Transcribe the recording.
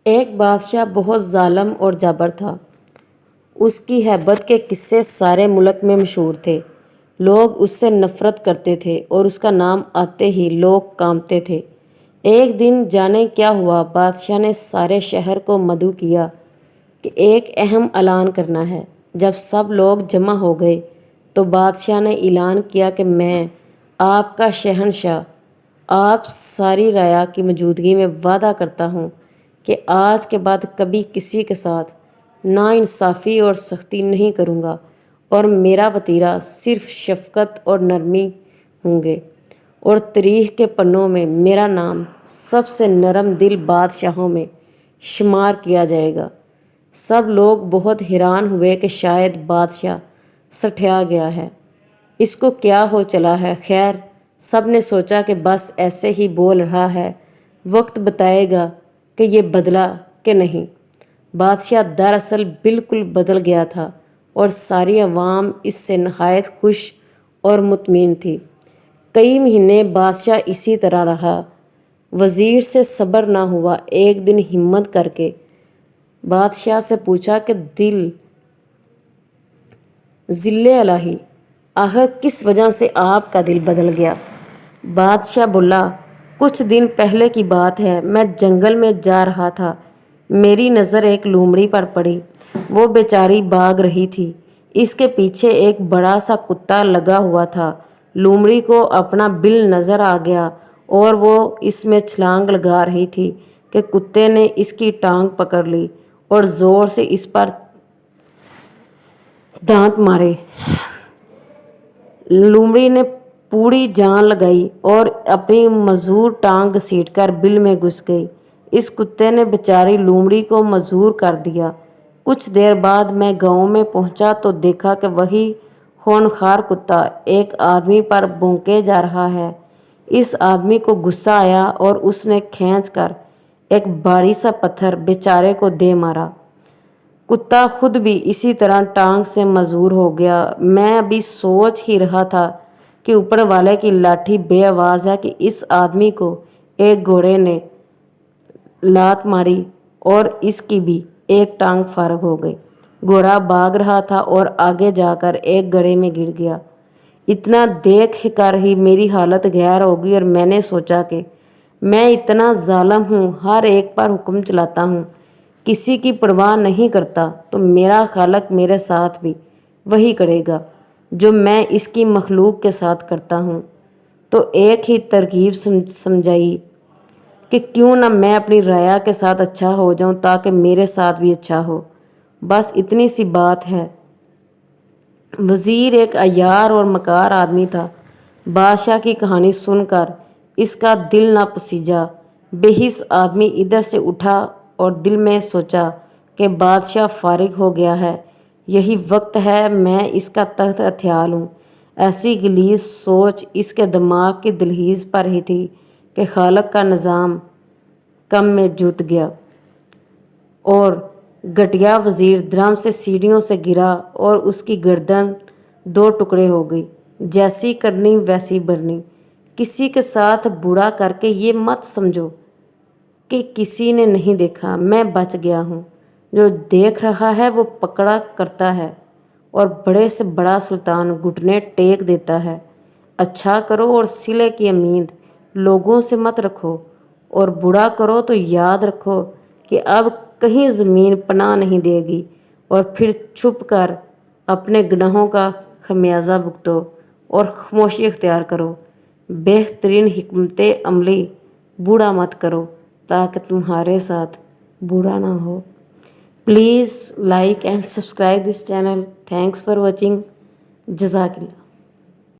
ایک بادشاہ بہت ظالم اور جابر تھا۔ اس کی ہیبت کے قصے سارے ملک میں مشہور تھے۔ لوگ اس سے نفرت کرتے تھے اور اس کا نام آتے ہی لوگ کانپتے تھے۔ ایک دن جانے کیا ہوا، بادشاہ نے سارے شہر کو مدعو کیا کہ ایک اہم اعلان کرنا ہے۔ جب سب لوگ جمع ہو گئے تو بادشاہ نے اعلان کیا کہ میں آپ کا شہنشاہ، آپ ساری رعایا کی موجودگی میں وعدہ کرتا ہوں کہ آج کے بعد کبھی کسی کے ساتھ ناانصافی اور سختی نہیں کروں گا، اور میرا وتیرہ صرف شفقت اور نرمی ہوں گے، اور تاریخ کے پنوں میں میرا نام سب سے نرم دل بادشاہوں میں شمار کیا جائے گا۔ سب لوگ بہت حیران ہوئے کہ شاید بادشاہ سٹھیا گیا ہے، اس کو کیا ہو چلا ہے۔ خیر، سب نے سوچا کہ بس ایسے ہی بول رہا ہے، وقت بتائے گا کہ یہ بدلا کہ نہیں۔ بادشاہ دراصل بالکل بدل گیا تھا اور ساری عوام اس سے نہایت خوش اور مطمئن تھی۔ کئی مہینے بادشاہ اسی طرح رہا۔ وزیر سے صبر نہ ہوا۔ ایک دن ہمت کر کے بادشاہ سے پوچھا کہ ذل الہی، آخر کس وجہ سے آپ کا دل بدل گیا؟ بادشاہ بولا، کچھ دن پہلے کی بات ہے، میں جنگل میں جا رہا تھا۔ میری نظر ایک لومڑی پر پڑی۔ وہ بیچاری بھاگ رہی تھی۔ اس کے پیچھے ایک بڑا سا کتا لگا ہوا تھا۔ لومڑی کو اپنا بل نظر آ گیا اور وہ اس میں چھلانگ لگا رہی تھی کہ کتے نے اس کی ٹانگ پکڑ لی اور زور سے اس پر دانت مارے۔ لومڑی نے پوری جان لگائی اور اپنی معذور ٹانگ گھسیٹ کر بل میں گھس گئی۔ اس کتے نے بیچاری لومڑی کو معذور کر دیا۔ کچھ دیر بعد میں گاؤں میں پہنچا تو دیکھا کہ وہی خونخوار کتا ایک آدمی پر بھونکے جا رہا ہے۔ اس آدمی کو غصہ آیا اور اس نے کھینچ کر ایک بھاری سا پتھر بیچارے کو دے مارا۔ کتا خود بھی اسی طرح ٹانگ سے معذور ہو گیا۔ میں ابھی سوچ ہی رہا تھا کہ اوپر والے کی لاٹھی بے آواز ہے کہ اس آدمی کو ایک گھوڑے نے لات ماری اور اس کی بھی ایک ٹانگ فارغ ہو گئی۔ گھوڑا بھاگ رہا تھا اور آگے جا کر ایک گڑھے میں گر گیا۔ اتنا دیکھ کر ہی میری حالت غیر ہو گئی اور میں نے سوچا کہ میں اتنا ظالم ہوں، ہر ایک پر حکم چلاتا ہوں، کسی کی پرواہ نہیں کرتا، تو میرا خالق میرے ساتھ بھی وہی کرے گا جو میں اس کی مخلوق کے ساتھ کرتا ہوں۔ تو ایک ہی ترکیب سمجھائی کہ کیوں نہ میں اپنی رعایا کے ساتھ اچھا ہو جاؤں تاکہ میرے ساتھ بھی اچھا ہو۔ بس اتنی سی بات ہے۔ وزیر ایک عیار اور مکار آدمی تھا۔ بادشاہ کی کہانی سن کر اس کا دل نہ پسیجا۔ بے حس آدمی ادھر سے اٹھا اور دل میں سوچا کہ بادشاہ فارغ ہو گیا ہے، یہی وقت ہے میں اس کا تخت ہتھیا لوں۔ ایسی غلیظ سوچ اس کے دماغ کی دہلیز پر ہی تھی کہ خالق کا نظام کم میں جوت گیا اور گھٹیا وزیر دھڑام سے سیڑھیوں سے گرا اور اس کی گردن دو ٹکڑے ہو گئی۔ جیسی کرنی ویسی بھرنی۔ کسی کے ساتھ برا کر کے یہ مت سمجھو کہ کسی نے نہیں دیکھا، میں بچ گیا ہوں۔ جو دیکھ رہا ہے وہ پکڑا کرتا ہے اور بڑے سے بڑا سلطان گھٹنے ٹیک دیتا ہے۔ اچھا کرو اور صلے کی امید لوگوں سے مت رکھو، اور برا کرو تو یاد رکھو کہ اب کہیں زمین پناہ نہیں دے گی، اور پھر چھپ کر اپنے گناہوں کا خمیازہ بھگتو اور خاموشی اختیار کرو۔ بہترین حکمت عملی، برا مت کرو تاکہ تمہارے ساتھ برا نہ ہو۔ Please like and subscribe this channel. Thanks for watching. جزاک اللہ۔